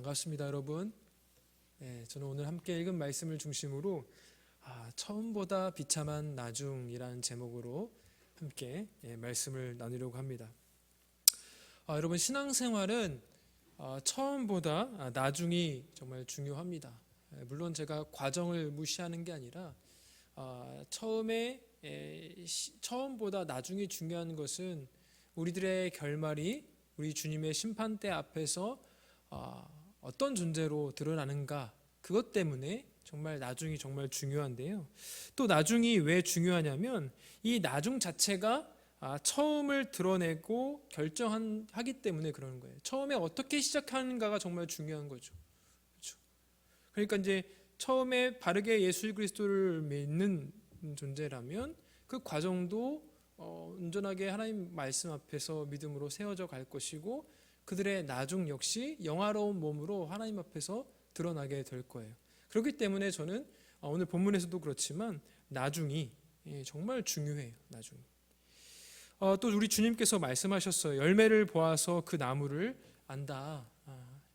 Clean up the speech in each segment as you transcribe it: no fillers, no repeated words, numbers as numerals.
반갑습니다, 여러분. 저는 오늘 함께 읽은 말씀을 중심으로 처음보다 비참한 나중이라는 제목으로 함께 말씀을 나누려고 합니다. 여러분, 신앙생활은 처음보다 나중이 정말 중요합니다. 물론 제가 과정을 무시하는 게 아니라 처음보다 나중이 중요한 것은 우리들의 결말이 우리 주님의 심판대 앞에서 어떤 존재로 드러나는가, 그것 때문에 정말 나중이 정말 중요한데요. 또 나중이 왜 중요하냐면 이 나중 자체가 처음을 드러내고 결정하기 때문에 그러는 거예요. 처음에 어떻게 시작하는가가 정말 중요한 거죠. 그렇죠? 그러니까 이제 처음에 바르게 예수 그리스도를 믿는 존재라면 그 과정도 온전하게 하나님 말씀 앞에서 믿음으로 세워져 갈 것이고, 그들의 나중 역시 영화로운 몸으로 하나님 앞에서 드러나게 될 거예요. 그렇기 때문에 저는 오늘 본문에서도 그렇지만 나중이 정말 중요해요. 나중이. 또 우리 주님께서 말씀하셨어요. 열매를 보아서 그 나무를 안다.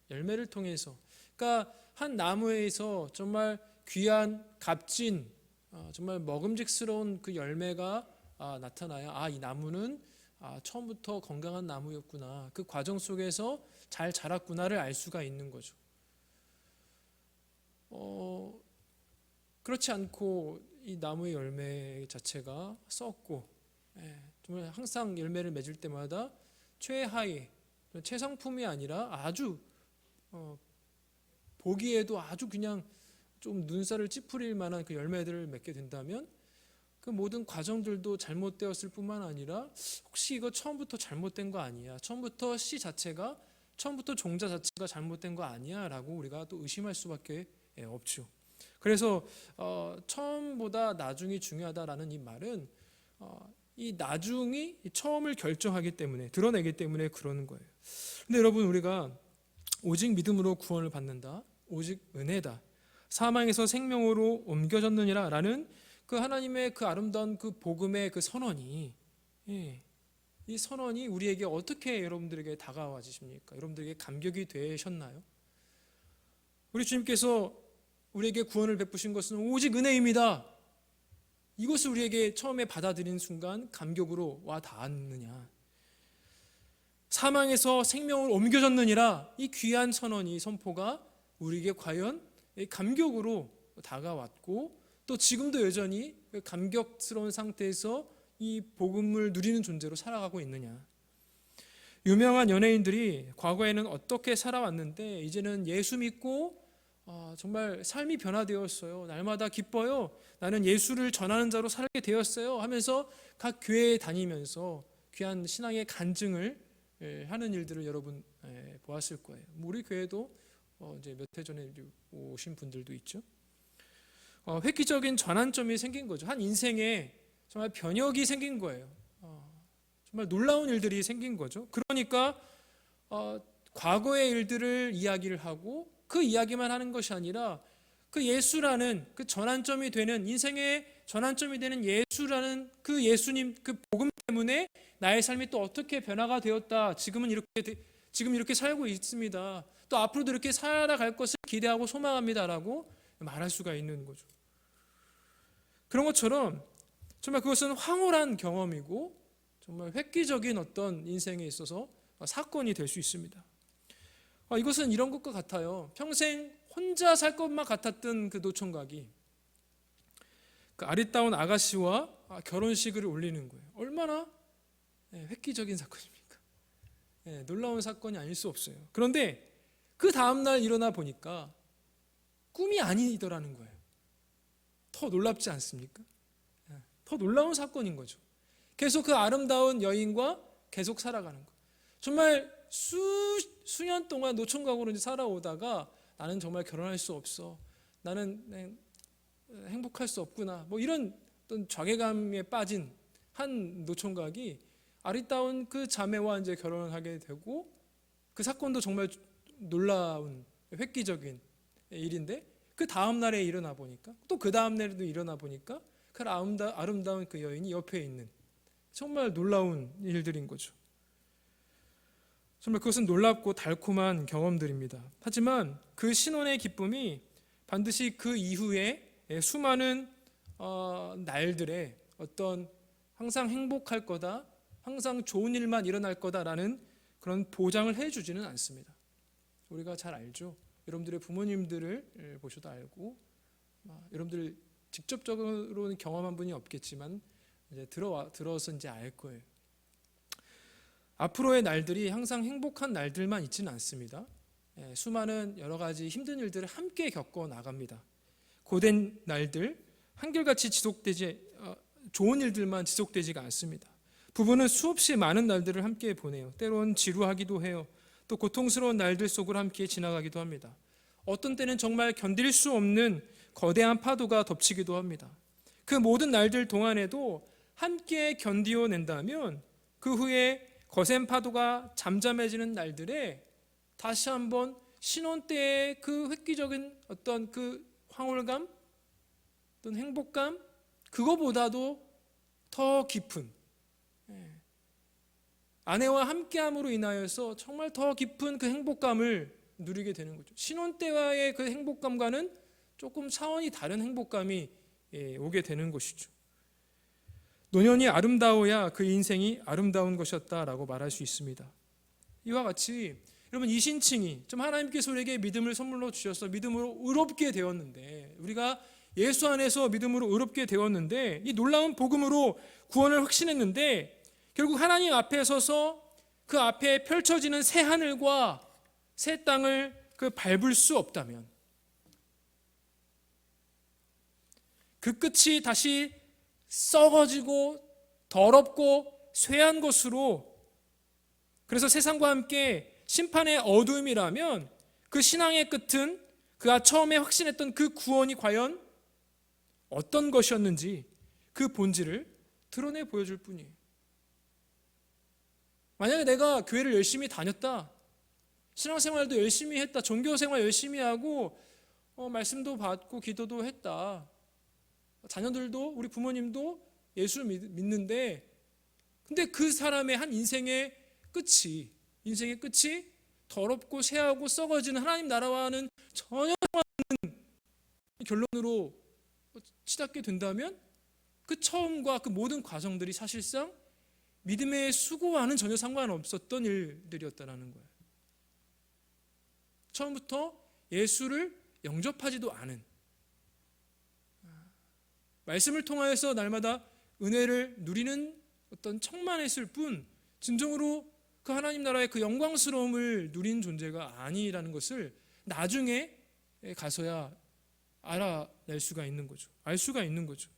열매를 통해서. 그러니까 한 나무에서 정말 귀한 값진 정말 먹음직스러운 그 열매가 나타나야 이 나무는 처음부터 건강한 나무였구나, 그 과정 속에서 잘 자랐구나를 알 수가 있는 거죠. 그렇지 않고 이 나무의 열매 자체가 썩고 정말 항상 열매를 맺을 때마다 최하위, 최상품이 아니라 아주 보기에도 아주 그냥 좀 눈살을 찌푸릴 만한 그 열매들을 맺게 된다면 그 모든 과정들도 잘못되었을 뿐만 아니라 혹시 이거 처음부터 잘못된 거 아니야? 처음부터 처음부터 종자 자체가 잘못된 거 아니야? 라고 우리가 또 의심할 수밖에 없죠. 그래서 처음보다 나중이 중요하다라는 이 말은 이 나중이 처음을 결정하기 때문에, 드러내기 때문에 그러는 거예요. 근데 여러분, 우리가 오직 믿음으로 구원을 받는다, 오직 은혜다, 사망에서 생명으로 옮겨졌느니라 라는 그 하나님의 그 아름다운 그 복음의 그 선언이, 이 선언이 우리에게 어떻게 여러분들에게 다가와지십니까? 여러분들에게 감격이 되셨나요? 우리 주님께서 우리에게 구원을 베푸신 것은 오직 은혜입니다. 이것을 우리에게 처음에 받아들인 순간 감격으로 와 닿았느냐? 사망에서 생명을 옮겨졌느니라, 이 귀한 선언이, 선포가 우리에게 과연 감격으로 다가왔고, 또 지금도 여전히 감격스러운 상태에서 이 복음을 누리는 존재로 살아가고 있느냐. 유명한 연예인들이 과거에는 어떻게 살아왔는데 이제는 예수 믿고 정말 삶이 변화되었어요. 날마다 기뻐요. 나는 예수를 전하는 자로 살게 되었어요 하면서 각 교회에 다니면서 귀한 신앙의 간증을 하는 일들을 여러분 보았을 거예요. 우리 교회도 이제 몇 해 전에 오신 분들도 있죠. 획기적인 전환점이 생긴 거죠. 한 인생에 정말 변혁이 생긴 거예요. 정말 놀라운 일들이 생긴 거죠. 그러니까 과거의 일들을 이야기를 하고 그 이야기만 하는 것이 아니라 그 예수라는 그 전환점이 되는, 인생의 전환점이 되는 예수라는 그 예수님, 그 복음 때문에 나의 삶이 또 어떻게 변화가 되었다, 지금 이렇게 살고 있습니다, 또 앞으로도 이렇게 살아갈 것을 기대하고 소망합니다라고 말할 수가 있는 거죠. 그런 것처럼 정말 그것은 황홀한 경험이고 정말 획기적인 어떤 인생에 있어서 사건이 될 수 있습니다. 이것은 이런 것과 같아요. 평생 혼자 살 것만 같았던 그 노총각이 그 아리따운 아가씨와 결혼식을 올리는 거예요. 얼마나 획기적인 사건입니까? 놀라운 사건이 아닐 수 없어요. 그런데 그 다음날 일어나 보니까 꿈이 아니더라는 거예요. 더 놀랍지 않습니까? 더 놀라운 사건인 거죠. 계속 그 아름다운 여인과 계속 살아가는 거. 정말 수년 동안 노총각으로 살아오다가 나는 정말 결혼할 수 없어, 나는 행복할 수 없구나, 뭐 이런 어떤 좌괴감에 빠진 한 노총각이 아리따운 그 자매와 이제 결혼을 하게 되고, 그 사건도 정말 놀라운 획기적인 일인데 그 다음 날에 일어나 보니까, 또 그 다음 날에도 일어나 보니까 그 아름다운 그 여인이 옆에 있는, 정말 놀라운 일들인 거죠. 정말 그것은 놀랍고 달콤한 경험들입니다. 하지만 그 신혼의 기쁨이 반드시 그 이후에 수많은 날들의 어떤 항상 행복할 거다, 항상 좋은 일만 일어날 거다라는 그런 보장을 해주지는 않습니다. 우리가 잘 알죠. 여러분들의 부모님들을 보셔도 알고, 여러분들 직접적으로는 경험한 분이 없겠지만 이제 들어서 이제 알 거예요. 앞으로의 날들이 항상 행복한 날들만 있지는 않습니다. 수많은 여러 가지 힘든 일들을 함께 겪어 나갑니다. 고된 날들, 한결같이 좋은 일들만 지속되지가 않습니다. 부부는 수없이 많은 날들을 함께 보내요. 때론 지루하기도 해요. 또 고통스러운 날들 속을 함께 지나가기도 합니다. 어떤 때는 정말 견딜 수 없는 거대한 파도가 덮치기도 합니다. 그 모든 날들 동안에도 함께 견디어낸다면 그 후에 거센 파도가 잠잠해지는 날들에 다시 한번 신혼 때의 그 획기적인 어떤 그 황홀감, 어떤 행복감, 그거보다도 더 깊은, 아내와 함께함으로 인하여서 정말 더 깊은 그 행복감을 누리게 되는 거죠. 신혼 때와의 그 행복감과는 조금 차원이 다른 행복감이 오게 되는 것이죠. 노년이 아름다워야 그 인생이 아름다운 것이었다라고 말할 수 있습니다. 이와 같이 여러분, 이신칭이 좀 하나님께서 우리에게 믿음을 선물로 주셔서 믿음으로 의롭게 되었는데, 우리가 예수 안에서 믿음으로 의롭게 되었는데, 이 놀라운 복음으로 구원을 확신했는데, 결국 하나님 앞에 서서 그 앞에 펼쳐지는 새 하늘과 새 땅을 밟을 수 없다면, 그 끝이 다시 썩어지고 더럽고 쇠한 것으로, 그래서 세상과 함께 심판의 어두움이라면, 그 신앙의 끝은 그가 처음에 확신했던 그 구원이 과연 어떤 것이었는지 그 본질을 드러내 보여줄 뿐이에요. 만약에 내가 교회를 열심히 다녔다, 신앙생활도 열심히 했다, 종교생활 열심히 하고 말씀도 받고 기도도 했다, 자녀들도 우리 부모님도 예수를 믿는데, 근데 그 사람의 한 인생의 끝이 더럽고 쇠하고 썩어지는 하나님 나라와는 전혀 상관없는 결론으로 치닫게 된다면, 그 처음과 그 모든 과정들이 사실상 믿음의 수고와는 전혀 상관없었던 일들이었다는 거예요. 처음부터 예수를 영접하지도 않은, 말씀을 통하여서 날마다 은혜를 누리는 어떤 척만했을 뿐 진정으로 그 하나님 나라의 그 영광스러움을 누린 존재가 아니라는 것을 나중에 가서야 알아낼 수가 있는 거죠. 알 수가 있는 거죠.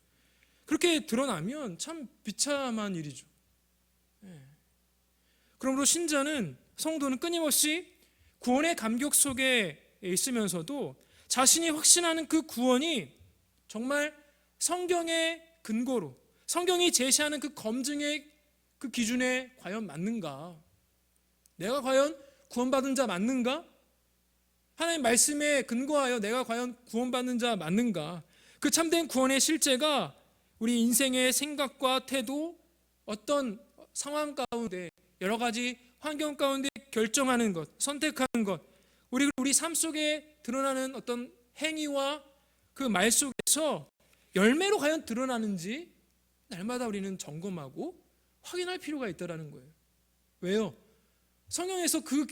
그렇게 드러나면 참 비참한 일이죠. 그러므로 신자는, 성도는 끊임없이 구원의 감격 속에 있으면서도 자신이 확신하는 그 구원이 정말 성경의 근거로, 성경이 제시하는 그 검증의 그 기준에 과연 맞는가? 내가 과연 구원받은 자 맞는가? 하나님 말씀에 근거하여 내가 과연 구원받는 자 맞는가? 그 참된 구원의 실제가 우리 인생의 생각과 태도, 어떤 상황 가운데, 여러 가지 환경 가운데 결정하는 것, 선택하는 것, 우리 삶 속에 드러나는 어떤 행위와 그 말 속에서 열매로 과연 드러나는지 날마다 우리는 점검하고 확인할 필요가 있다는 거예요. 왜요? 성경에서 그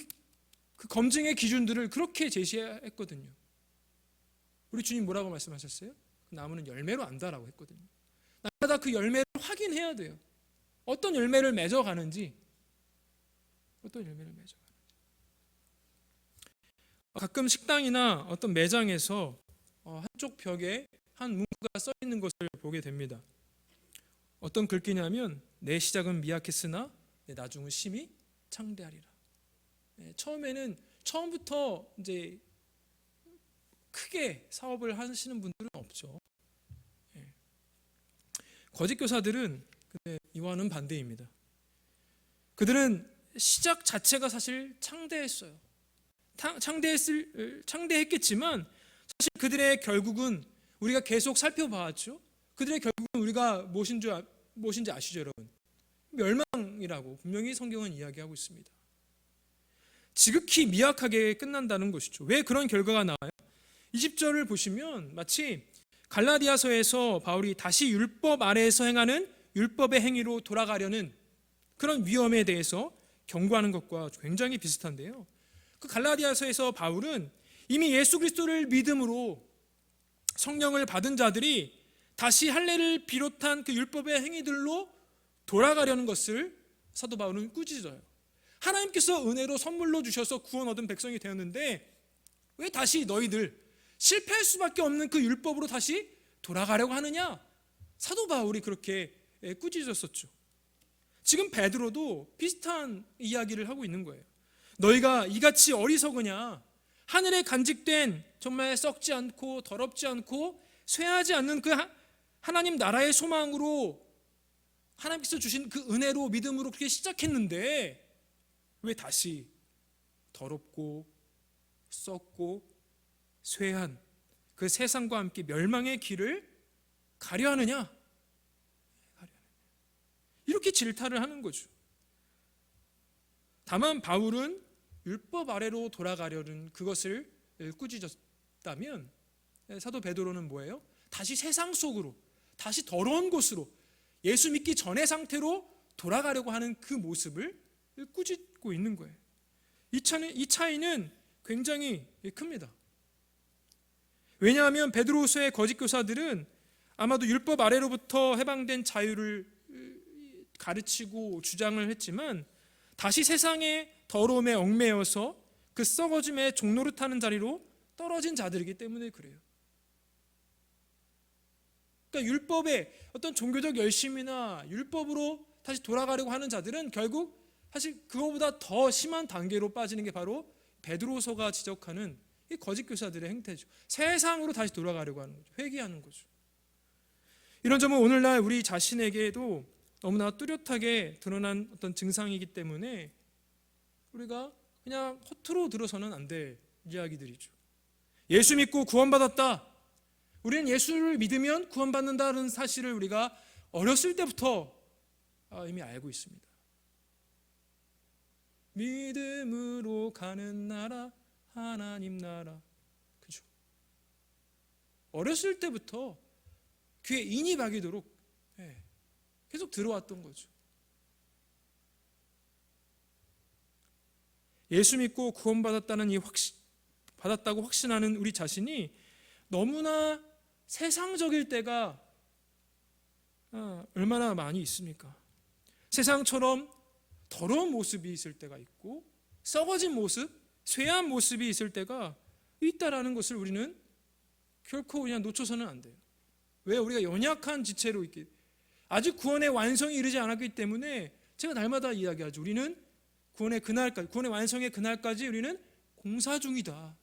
검증의 기준들을 그렇게 제시했거든요. 우리 주님 뭐라고 말씀하셨어요? 그 나무는 열매로 안다라고 했거든요. 날마다 그 열매를 확인해야 돼요. 어떤 열매를 맺어가는지. 가끔 식당이나 어떤 매장에서 한쪽 벽에 한 문구가 써 있는 것을 보게 됩니다. 어떤 글귀냐면, 내 시작은 미약했으나 내 나중은 심히 창대하리라. 처음부터 이제 크게 사업을 하시는 분들은 없죠. 거짓 교사들은 이와는 반대입니다. 그들은 시작 자체가 사실 창대했어요. 창대했겠지만 사실 그들의 결국은 우리가 계속 살펴봤죠. 그들의 결국은 우리가 무엇인지 아시죠, 여러분? 멸망이라고 분명히 성경은 이야기하고 있습니다. 지극히 미약하게 끝난다는 것이죠. 왜 그런 결과가 나와요? 20절을 보시면 마치 갈라디아서에서 바울이 다시 율법 아래에서 행하는 율법의 행위로 돌아가려는 그런 위험에 대해서 경고하는 것과 굉장히 비슷한데요. 그 갈라디아서에서 바울은 이미 예수 그리스도를 믿음으로 성령을 받은 자들이 다시 할례를 비롯한 그 율법의 행위들로 돌아가려는 것을 사도 바울은 꾸짖어요. 하나님께서 은혜로 선물로 주셔서 구원 얻은 백성이 되었는데 왜 다시 너희들 실패할 수밖에 없는 그 율법으로 다시 돌아가려고 하느냐? 사도 바울이 그렇게 꾸짖었었죠. 지금 베드로도 비슷한 이야기를 하고 있는 거예요. 너희가 이같이 어리석으냐? 하늘에 간직된 정말 썩지 않고 더럽지 않고 쇠하지 않는 그 하나님 나라의 소망으로 하나님께서 주신 그 은혜로 믿음으로 그렇게 시작했는데 왜 다시 더럽고 썩고 쇠한 그 세상과 함께 멸망의 길을 가려 하느냐? 이렇게 질타를 하는 거죠. 다만 바울은 율법 아래로 돌아가려는 그것을 꾸짖었다면 사도 베드로는 뭐예요? 다시 세상 속으로, 다시 더러운 곳으로 예수 믿기 전의 상태로 돌아가려고 하는 그 모습을 꾸짖고 있는 거예요. 이 차이는 굉장히 큽니다. 왜냐하면 베드로서의 거짓 교사들은 아마도 율법 아래로부터 해방된 자유를 가르치고 주장을 했지만 다시 세상의 더러움에 얽매여서 그 썩어짐의 종노릇하는 자리로 떨어진 자들이기 때문에 그래요. 그러니까 율법의 어떤 종교적 열심이나 율법으로 다시 돌아가려고 하는 자들은 결국 사실 그거보다 더 심한 단계로 빠지는 게 바로 베드로서가 지적하는 이 거짓 교사들의 행태죠. 세상으로 다시 돌아가려고 하는 거죠. 회귀하는 거죠. 이런 점은 오늘날 우리 자신에게도 너무나 뚜렷하게 드러난 어떤 증상이기 때문에 우리가 그냥 허투루 들어서는 안 될 이야기들이죠. 예수 믿고 구원받았다. 우리는 예수를 믿으면 구원받는다는 사실을 우리가 어렸을 때부터 이미 알고 있습니다. 믿음으로 가는 나라 하나님 나라. 그죠? 어렸을 때부터 귀에 인이 박이도록 계속 들어왔던 거죠. 예수 믿고 구원받았다는 받았다고 확신하는 우리 자신이 너무나 세상적일 때가 얼마나 많이 있습니까? 세상처럼 더러운 모습이 있을 때가 있고 썩어진 모습, 쇠한 모습이 있을 때가 있다라는 것을 우리는 결코 그냥 놓쳐서는 안 돼요. 왜? 우리가 연약한 지체로 있기, 아직 구원의 완성이 이르지 않았기 때문에 제가 날마다 이야기하죠. 우리는 구원의 그날까지, 구원의 완성의 그날까지 우리는 공사 중이다.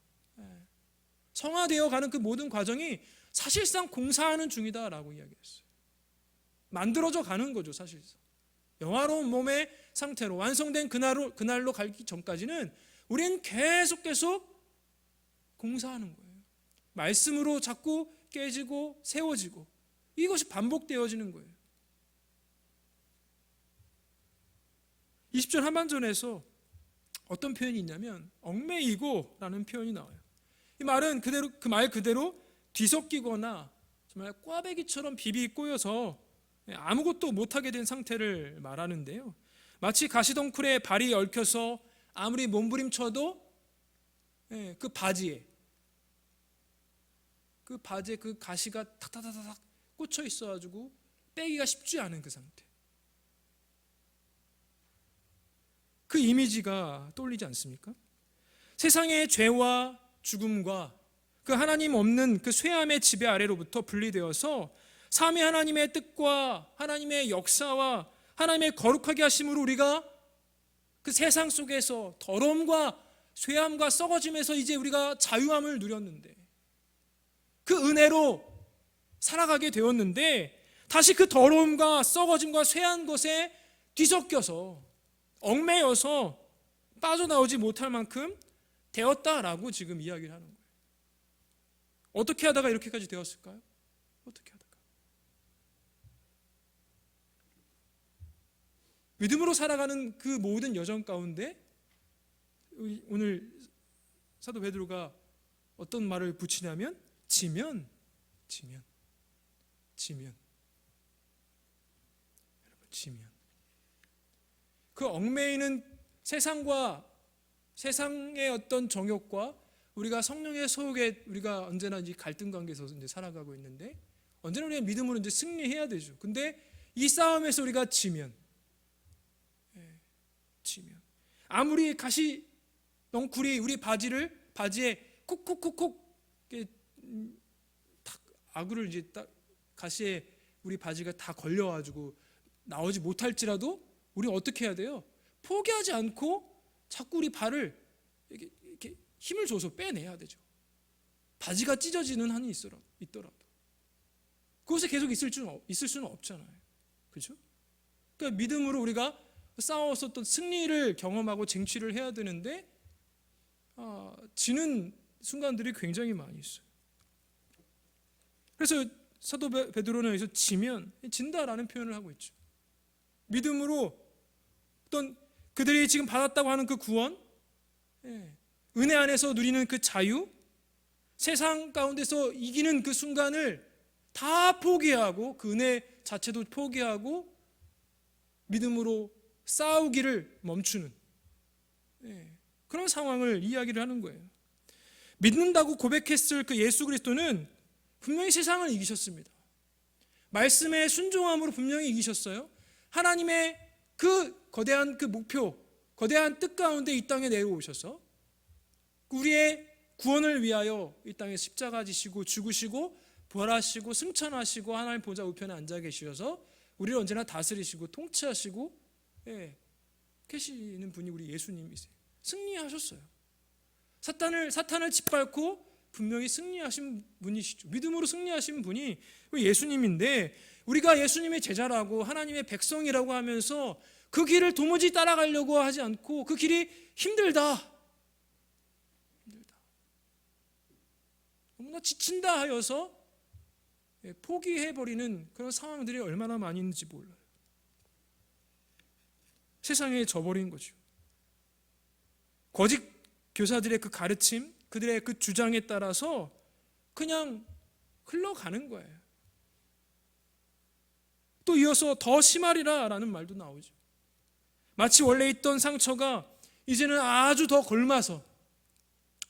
성화되어 가는 그 모든 과정이 사실상 공사하는 중이다라고 이야기했어요. 만들어져 가는 거죠, 사실상. 영화로운 몸의 상태로 완성된 그날로 가기 전까지는 우리는 계속 공사하는 거예요. 말씀으로 자꾸 깨지고 세워지고 이것이 반복되어지는 거예요. 20절 하반전에서 어떤 표현이 있냐면 얽매이고라는 표현이 나와요. 이 말은 그 말 그대로 뒤섞이거나 정말 꽈배기처럼 비비 꼬여서 아무것도 못하게 된 상태를 말하는데요. 마치 가시덩굴에 발이 얽혀서 아무리 몸부림쳐도 그 바지에 그 가시가 탁탁탁탁 꽂혀 있어가지고 빼기가 쉽지 않은 그 상태. 그 이미지가 떠올리지 않습니까? 세상의 죄와 죽음과 그 하나님 없는 그 쇠함의 지배 아래로부터 분리되어서 삼위 하나님의 뜻과 하나님의 역사와 하나님의 거룩하게 하심으로 우리가 그 세상 속에서 더러움과 쇠함과 썩어짐에서 이제 우리가 자유함을 누렸는데 그 은혜로 살아가게 되었는데 다시 그 더러움과 썩어짐과 쇠한 것에 뒤섞여서 얽매여서 빠져나오지 못할 만큼 되었다라고 지금 이야기를 하는 거예요. 어떻게 하다가 이렇게까지 되었을까요? 어떻게 하다가? 믿음으로 살아가는 그 모든 여정 가운데 오늘 사도 베드로가 어떤 말을 붙이냐면 지면. 여러분, 지면. 그 얽매이는 세상과 세상의 어떤 정욕과 우리가 성령의 소욕에 우리가 언제나 이제 갈등 관계에서 이제 살아가고 있는데 언제나 우리가 믿음으로 이제 승리해야 되죠. 근데 이 싸움에서 우리가 지면 아무리 가시 넝쿨이 우리 바지에 콕콕콕콕 아구를 이제 딱 가시에 우리 바지가 다 걸려가지고 나오지 못할지라도 우리는 어떻게 해야 돼요? 포기하지 않고 자꾸 우리 발을 이렇게 힘을 줘서 빼내야 되죠. 바지가 찢어지는 한이 있더라도 그곳에 계속 있을 수는 없잖아요. 그렇죠? 그러니까 믿음으로 우리가 싸워서 또 승리를 경험하고 쟁취를 해야 되는데 지는 순간들이 굉장히 많이 있어요. 그래서 사도 베드로는 여기서 지면 진다라는 표현을 하고 있죠. 믿음으로 어떤 그들이 지금 받았다고 하는 그 구원, 은혜 안에서 누리는 그 자유, 세상 가운데서 이기는 그 순간을 다 포기하고 그 은혜 자체도 포기하고 믿음으로 싸우기를 멈추는 그런 상황을 이야기를 하는 거예요. 믿는다고 고백했을 그 예수 그리스도는 분명히 세상을 이기셨습니다. 말씀에 순종함으로 분명히 이기셨어요. 하나님의 그 거대한 그 목표, 거대한 뜻 가운데 이 땅에 내려오셔서 우리의 구원을 위하여 이 땅에 십자가 지시고 죽으시고 부활하시고 승천하시고 하나님 보좌 우편에 앉아 계시셔서 우리를 언제나 다스리시고 통치하시고 계시는 분이 우리 예수님이세요. 승리하셨어요. 사탄을 짓밟고 분명히 승리하신 분이시죠. 믿음으로 승리하신 분이 예수님인데 우리가 예수님의 제자라고 하나님의 백성이라고 하면서 그 길을 도무지 따라가려고 하지 않고 그 길이 힘들다 너무나 지친다 하여서 포기해버리는 그런 상황들이 얼마나 많이 있는지 몰라요. 세상에 져버린 거죠. 거짓 교사들의 그 가르침, 그들의 그 주장에 따라서 그냥 흘러가는 거예요. 또 이어서 더 심하리라 라는 말도 나오죠. 마치 원래 있던 상처가 이제는 아주 더 골마서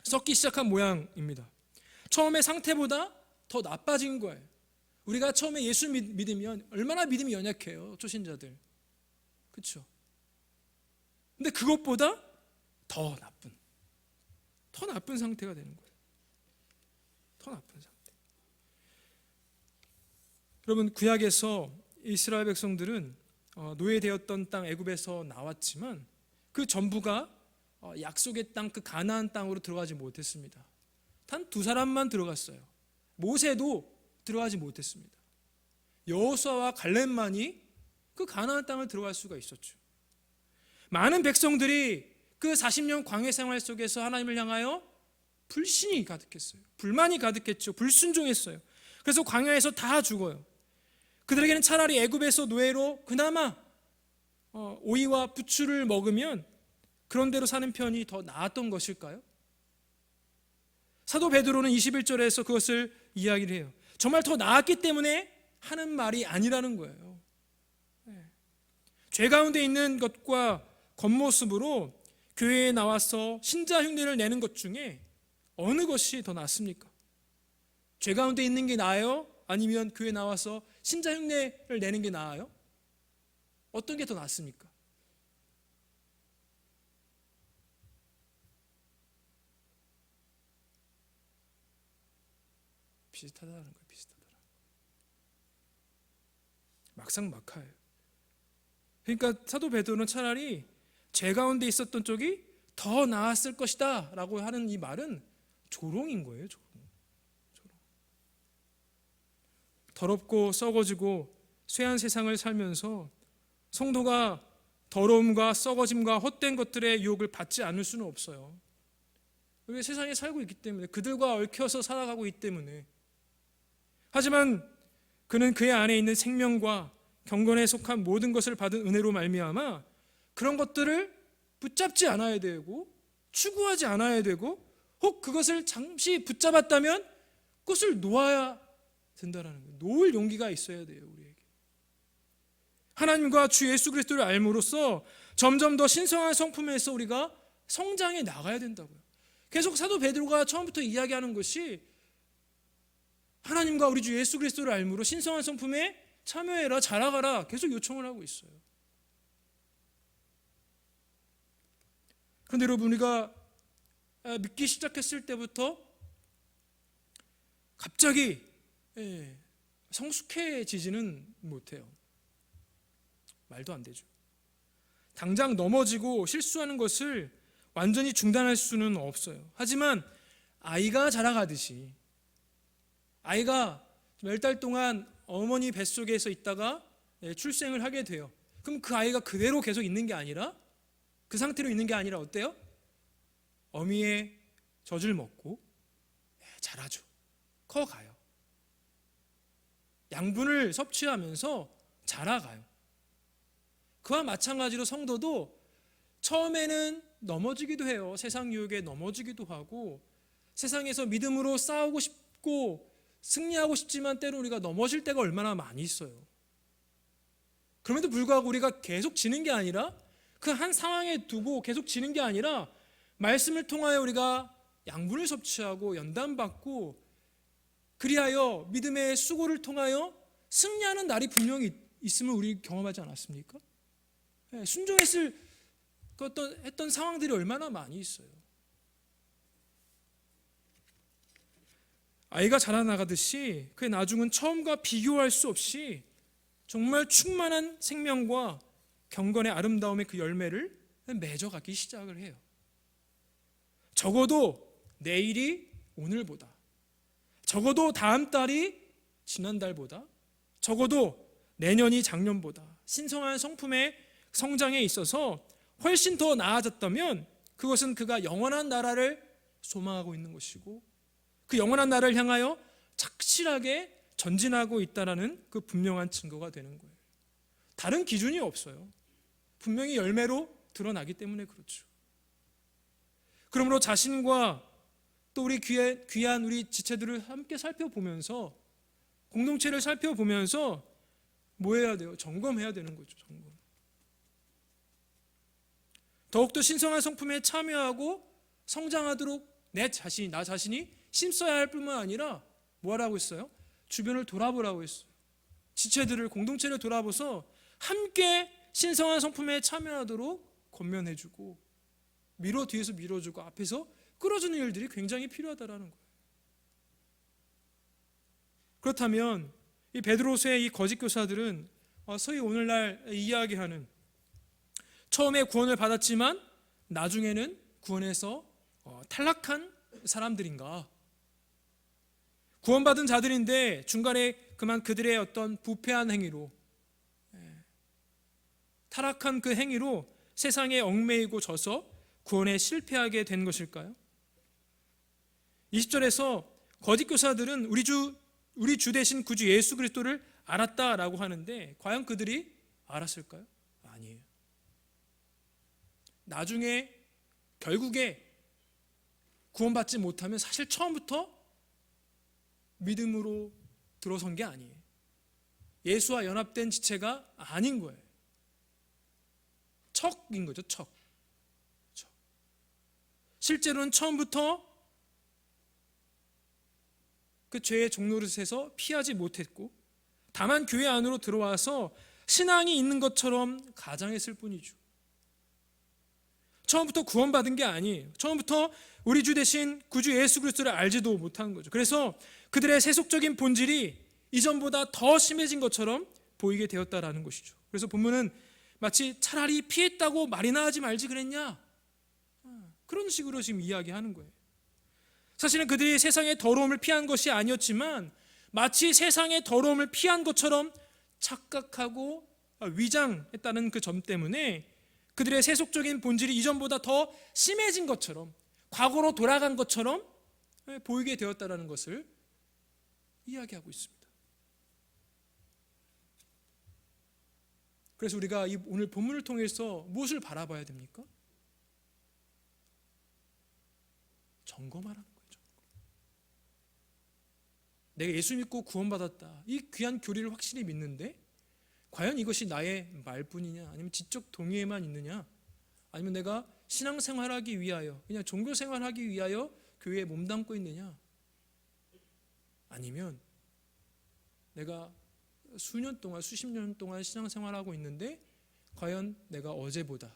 썩기 시작한 모양입니다. 처음의 상태보다 더 나빠진 거예요. 우리가 처음에 예수 믿으면 얼마나 믿음이 연약해요. 초신자들. 그렇죠? 근데 그것보다 더 나쁜 상태가 되는 거예요. 더 나쁜 상태. 여러분, 구약에서 이스라엘 백성들은 노예되었던 땅 애굽에서 나왔지만 그 전부가 약속의 땅 그 가나안 땅으로 들어가지 못했습니다. 단 2사람만 들어갔어요. 모세도 들어가지 못했습니다. 여호수아와 갈렙만이 그 가나안 땅을 들어갈 수가 있었죠. 많은 백성들이 그 40년 광야 생활 속에서 하나님을 향하여 불신이 가득했어요. 불만이 가득했죠. 불순종했어요. 그래서 광야에서 다 죽어요. 그들에게는 차라리 애굽에서 노예로 그나마 오이와 부추를 먹으면 그런 대로 사는 편이 더 나았던 것일까요? 사도 베드로는 21절에서 그것을 이야기를 해요. 정말 더 나았기 때문에 하는 말이 아니라는 거예요. 죄 가운데 있는 것과 겉모습으로 교회에 나와서 신자 흉내를 내는 것 중에 어느 것이 더 낫습니까? 죄 가운데 있는 게 나아요? 아니면 교회에 나와서 신자 흉내를 내는 게 나아요? 어떤 게 더 낫습니까? 비슷하다는 거예요. 비슷하더라. 막상 막하예요. 그러니까 사도 베드로는 차라리 죄 가운데 있었던 쪽이 더 나았을 것이다 라고 하는 이 말은 조롱인 거예요. 조롱. 더럽고 썩어지고 쇠한 세상을 살면서 성도가 더러움과 썩어짐과 헛된 것들의 유혹을 받지 않을 수는 없어요. 왜? 세상에 살고 있기 때문에, 그들과 얽혀서 살아가고 있기 때문에. 하지만 그는 그의 안에 있는 생명과 경건에 속한 모든 것을 받은 은혜로 말미암아 그런 것들을 붙잡지 않아야 되고 추구하지 않아야 되고, 혹 그것을 잠시 붙잡았다면 그것을 놓아야 된다라는 거예요. 놓을 용기가 있어야 돼요, 우리에게. 하나님과 주 예수 그리스도를 알므로써 점점 더 신성한 성품에서 우리가 성장해 나가야 된다고요. 계속 사도 베드로가 처음부터 이야기하는 것이 하나님과 우리 주 예수 그리스도를 알므로 신성한 성품에 참여해라, 자라가라 계속 요청을 하고 있어요. 그런데 여러분, 우리가 믿기 시작했을 때부터 갑자기 성숙해지지는 못해요. 말도 안 되죠. 당장 넘어지고 실수하는 것을 완전히 중단할 수는 없어요. 하지만 아이가 자라가듯이, 아이가 몇 달 동안 어머니 뱃속에서 있다가 출생을 하게 돼요. 그럼 그 아이가 그대로 계속 있는 게 아니라, 그 상태로 있는 게 아니라 어때요? 어미의 젖을 먹고 자라죠. 커가요. 양분을 섭취하면서 자라가요. 그와 마찬가지로 성도도 처음에는 넘어지기도 해요. 세상 유혹에 넘어지기도 하고, 세상에서 믿음으로 싸우고 싶고 승리하고 싶지만 때로 우리가 넘어질 때가 얼마나 많이 있어요. 그럼에도 불구하고 우리가 계속 지는 게 아니라, 그 한 상황에 두고 계속 지는 게 아니라 말씀을 통하여 우리가 양분을 섭취하고 연단받고, 그리하여 믿음의 수고를 통하여 승리하는 날이 분명히 있음을 우리 경험하지 않았습니까? 순종했을 했던 상황들이 얼마나 많이 있어요. 아이가 자라나가듯이 그의 나중은 처음과 비교할 수 없이 정말 충만한 생명과 경건의 아름다움의 그 열매를 맺어가기 시작을 해요. 적어도 내일이 오늘보다, 적어도 다음 달이 지난달보다, 적어도 내년이 작년보다 신성한 성품의 성장에 있어서 훨씬 더 나아졌다면 그것은 그가 영원한 나라를 소망하고 있는 것이고, 그 영원한 나라를 향하여 착실하게 전진하고 있다는 그 분명한 증거가 되는 거예요. 다른 기준이 없어요. 분명히 열매로 드러나기 때문에 그렇죠. 그러므로 자신과 또 우리 귀한 우리 지체들을 함께 살펴보면서, 공동체를 살펴보면서 뭐 해야 돼요? 점검해야 되는 거죠. 점검. 더욱더 신성한 성품에 참여하고 성장하도록 나 자신이 힘써야 할 뿐만 아니라 뭐 하라고 했어요? 주변을 돌아보라고 했어요. 지체들을, 공동체를 돌아보서 함께 신성한 성품에 참여하도록 권면해주고, 뒤에서 밀어주고 앞에서 끌어주는 일들이 굉장히 필요하다라는 거예요. 그렇다면 이 베드로서의 이 거짓 교사들은 소위 오늘날 이야기하는, 처음에 구원을 받았지만 나중에는 구원에서 탈락한 사람들인가? 구원받은 자들인데 중간에 그만 그들의 어떤 부패한 행위로, 타락한 그 행위로 세상에 얽매이고 져서 구원에 실패하게 된 것일까요? 20절에서 거짓 교사들은 우리 주 대신 구주 예수 그리스도를 알았다라고 하는데, 과연 그들이 알았을까요? 아니에요. 나중에 결국에 구원받지 못하면 사실 처음부터 믿음으로 들어선 게 아니에요. 예수와 연합된 지체가 아닌 거예요. 척인 거죠, 척. 실제로는 처음부터 그 죄의 종노릇에서 피하지 못했고, 다만 교회 안으로 들어와서 신앙이 있는 것처럼 가장했을 뿐이죠. 처음부터 구원받은 게 아니에요. 처음부터 우리 주 대신 구주 예수 그리스도를 알지도 못한 거죠. 그래서 그들의 세속적인 본질이 이전보다 더 심해진 것처럼 보이게 되었다라는 것이죠. 그래서 본문은 마치 차라리 피했다고 말이나 하지 말지 그랬냐, 그런 식으로 지금 이야기하는 거예요. 사실은 그들이 세상의 더러움을 피한 것이 아니었지만 마치 세상의 더러움을 피한 것처럼 착각하고 위장했다는 그 점 때문에 그들의 세속적인 본질이 이전보다 더 심해진 것처럼, 과거로 돌아간 것처럼 보이게 되었다는 것을 이야기하고 있습니다. 그래서 우리가 오늘 본문을 통해서 무엇을 바라봐야 됩니까? 점검하라는 거죠. 내가 예수 믿고 구원받았다, 이 귀한 교리를 확실히 믿는데 과연 이것이 나의 말뿐이냐, 아니면 지적 동의에만 있느냐, 아니면 내가 신앙생활하기 위하여, 그냥 종교생활하기 위하여 교회에 몸담고 있느냐, 아니면 내가 수년 동안, 수십 년 동안 신앙생활하고 있는데 과연 내가 어제보다,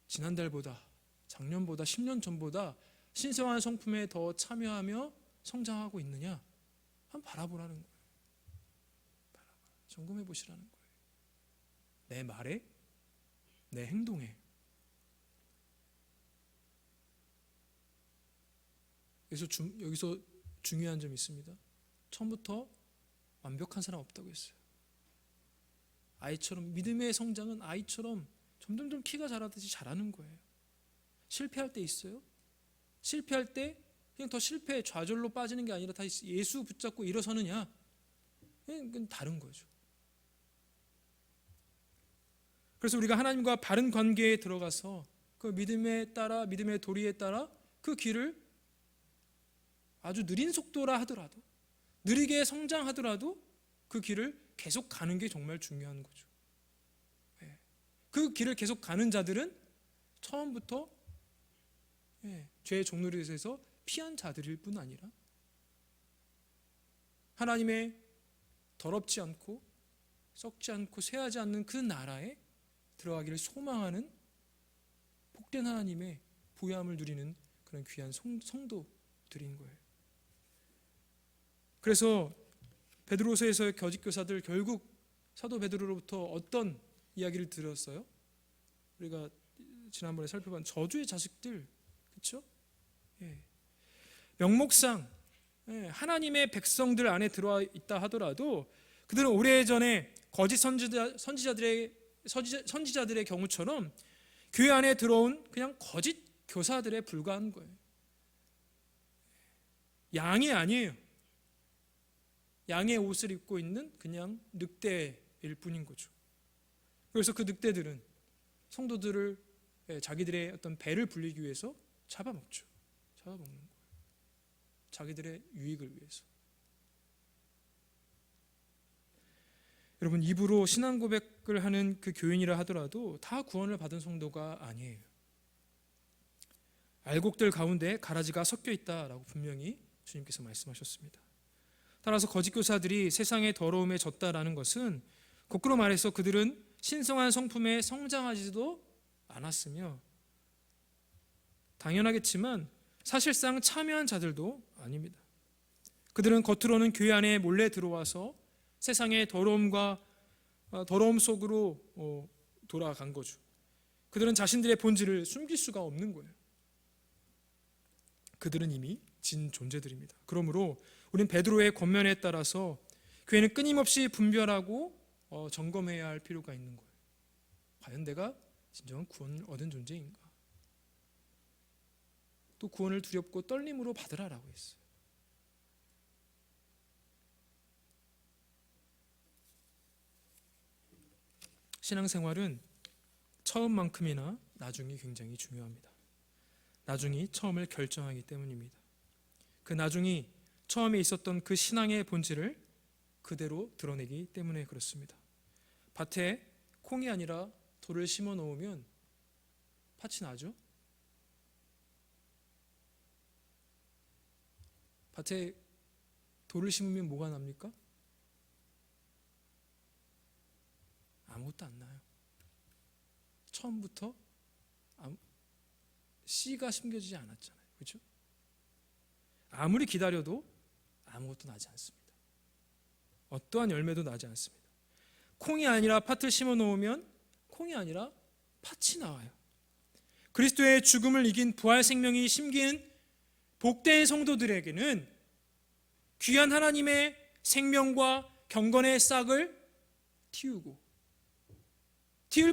지난달보다, 작년보다, 10년 전보다 신성한 성품에 더 참여하며 성장하고 있느냐, 한번 바라보라는 거예요. 점검해 보시라는 거예요. 내 말에, 내 행동에. 여기서 중요한 점이 있습니다. 처음부터 완벽한 사람 없다고 했어요. 아이처럼, 믿음의 성장은 아이처럼 점점 키가 자라듯이 자라는 거예요. 실패할 때 있어요. 실패할 때 그냥 더 실패, 좌절로 빠지는 게 아니라 다시 예수 붙잡고 일어서느냐, 그건 다른 거죠. 그래서 우리가 하나님과 바른 관계에 들어가서 그 믿음에 따라, 믿음의 도리에 따라 그 길을 아주 느린 속도라 하더라도, 느리게 성장하더라도 그 길을 계속 가는 게 정말 중요한 거죠. 그 길을 계속 가는 자들은 처음부터 죄의 종노릇에서 피한 자들일 뿐 아니라 하나님의 더럽지 않고 썩지 않고 쇠하지 않는 그 나라에 들어가기를 소망하는 복된 하나님의 보호함을 누리는 그런 귀한 성도들인 거예요. 그래서 베드로서에서의 거짓 교사들, 결국 사도 베드로로부터 어떤 이야기를 들었어요? 우리가 지난번에 살펴본 저주의 자식들, 그렇죠? 명목상 하나님의 백성들 안에 들어와 있다 하더라도 그들은 오래전에 거짓 선지자들의 경우처럼 교회 안에 들어온 그냥 거짓 교사들에 불과한 거예요. 양이 아니에요. 양의 옷을 입고 있는 그냥 늑대일 뿐인 거죠. 그래서 그 늑대들은 성도들을 자기들의 어떤 배를 불리기 위해서 잡아먹죠. 잡아먹는 거예요. 자기들의 유익을 위해서. 여러분, 입으로 신앙 고백을 하는 그 교인이라 하더라도 다 구원을 받은 성도가 아니에요. 알곡들 가운데 가라지가 섞여 있다라고 분명히 주님께서 말씀하셨습니다. 따라서 거짓 교사들이 세상의 더러움에 졌다라는 것은 거꾸로 말해서 그들은 신성한 성품에 성장하지도 않았으며, 당연하겠지만 사실상 참여한 자들도 아닙니다. 그들은 겉으로는 교회 안에 몰래 들어와서 세상의 더러움 속으로 돌아간 거죠. 그들은 자신들의 본질을 숨길 수가 없는 거예요. 그들은 이미 진 존재들입니다. 그러므로 우린 베드로의 권면에 따라서 교회는 끊임없이 분별하고 점검해야 할 필요가 있는 거예요. 과연 내가 진정한 구원을 얻은 존재인가? 또 구원을 두렵고 떨림으로 받으라라고 했어요. 신앙생활은 처음만큼이나 나중이 굉장히 중요합니다. 나중이 처음을 결정하기 때문입니다. 그 나중이 처음에 있었던 그 신앙의 본질을 그대로 드러내기 때문에 그렇습니다. 밭에 콩이 아니라 돌을 심어 놓으면 팥이 나죠? 밭에 돌을 심으면 뭐가 납니까? 아무것도 안 나요. 처음부터 씨가 심겨지지 않았잖아요. 그렇죠? 아무리 기다려도 아무것도 나지 않습니다. 어떠한 열매도 나지 않습니다. 콩이 아니라 팥을 심어 놓으면 콩이 아니라 팥이 나와요. 그리스도의 죽음을 이긴 부활 생명이 심기는 복된 성도들에게는 귀한 하나님의 생명과 경건의 싹을 틔울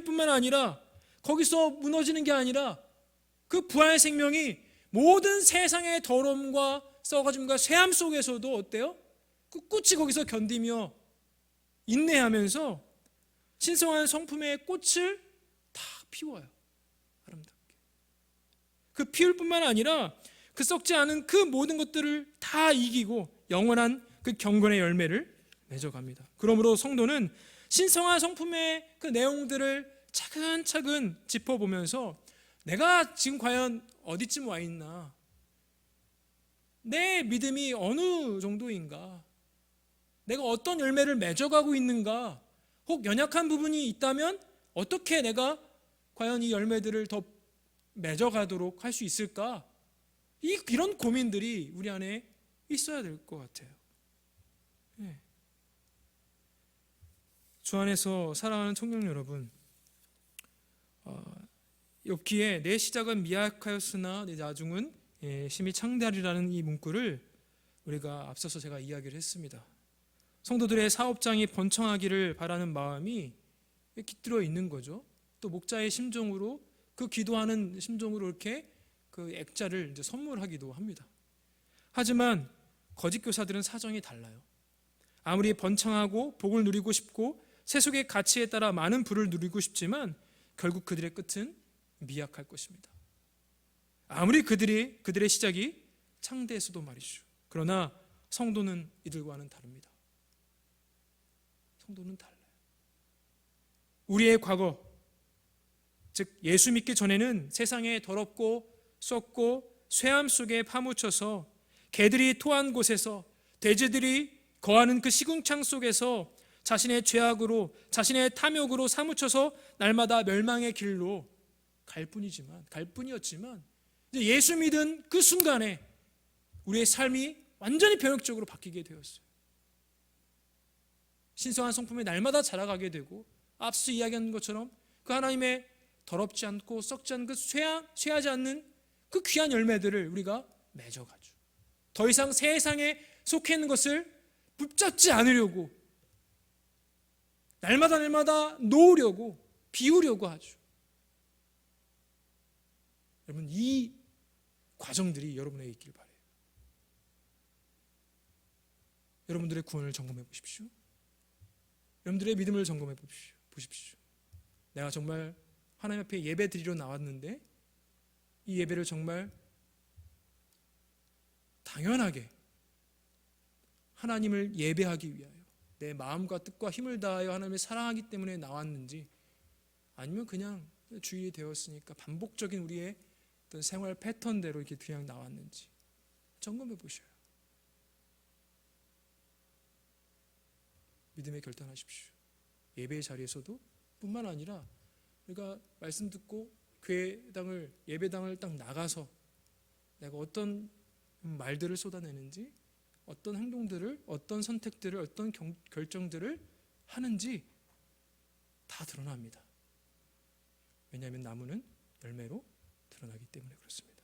뿐만 아니라 거기서 무너지는 게 아니라 그 부활 생명이 모든 세상의 더러움과 썩어짐과 쇠함 속에서도 어때요? 꿋꿋이 거기서 견디며 인내하면서 신성한 성품의 꽃을 다 피워요. 아름답게. 그 피울 뿐만 아니라 그 썩지 않은 그 모든 것들을 다 이기고 영원한 그 경건의 열매를 맺어갑니다. 그러므로 성도는 신성한 성품의 그 내용들을 차근차근 짚어보면서 내가 지금 과연 어디쯤 와 있나, 내 믿음이 어느 정도인가, 내가 어떤 열매를 맺어가고 있는가, 혹 연약한 부분이 있다면 어떻게 내가 과연 이 열매들을 더 맺어가도록 할 수 있을까, 이런 고민들이 우리 안에 있어야 될 것 같아요. 주 안에서 사랑하는 청년 여러분, 욥기에 내 시작은 미약하였으나 내 나중은 심히 창대하리라는 이 문구를 우리가 앞서서 제가 이야기를 했습니다. 성도들의 사업장이 번창하기를 바라는 마음이 깃들어 있는 거죠. 또 목자의 심정으로, 그 기도하는 심정으로 이렇게 그 액자를 이제 선물하기도 합니다. 하지만 거짓 교사들은 사정이 달라요. 아무리 번창하고 복을 누리고 싶고 세속의 가치에 따라 많은 부를 누리고 싶지만 결국 그들의 끝은 미약할 것입니다. 아무리 그들의 시작이 창대했어도 말이죠. 그러나 성도는 이들과는 다릅니다. 성도는 달라요. 우리의 과거, 즉 예수 믿기 전에는 세상에 더럽고 썩고 쇠암 속에 파묻혀서 개들이 토한 곳에서, 돼지들이 거하는 그 시궁창 속에서 자신의 죄악으로, 자신의 탐욕으로 사무쳐서 날마다 멸망의 길로 갈 뿐이었지만 이제 예수 믿은 그 순간에 우리의 삶이 완전히 변혁적으로 바뀌게 되었어요. 신성한 성품에 날마다 자라가게 되고, 앞서 이야기한 것처럼 그 하나님의 더럽지 않고 썩지 않은 그 쇠하지 않는 그 귀한 열매들을 우리가 맺어가죠. 더 이상 세상에 속해 있는 것을 붙잡지 않으려고 날마다 놓으려고, 비우려고 하죠. 여러분, 이 과정들이 여러분에게 있길 바라요. 여러분들의 구원을 점검해 보십시오. 여러분들의 믿음을 점검해 보십시오. 내가 정말 하나님 앞에 예배 드리러 나왔는데 이 예배를 정말 당연하게 하나님을 예배하기 위하여 내 마음과 뜻과 힘을 다하여 하나님을 사랑하기 때문에 나왔는지, 아니면 그냥 주일이 되었으니까 반복적인 우리의 어떤 생활 패턴대로 이렇게 그냥 나왔는지 점검해 보셔요. 믿음에 결단하십시오. 예배의 자리에서도 뿐만 아니라 우리가 말씀 듣고 교회당을, 예배당을 딱 나가서 내가 어떤 말들을 쏟아내는지, 어떤 행동들을, 어떤 선택들을, 어떤 결정들을 하는지 다 드러납니다. 왜냐하면 나무는 열매로 드러나기 때문에 그렇습니다.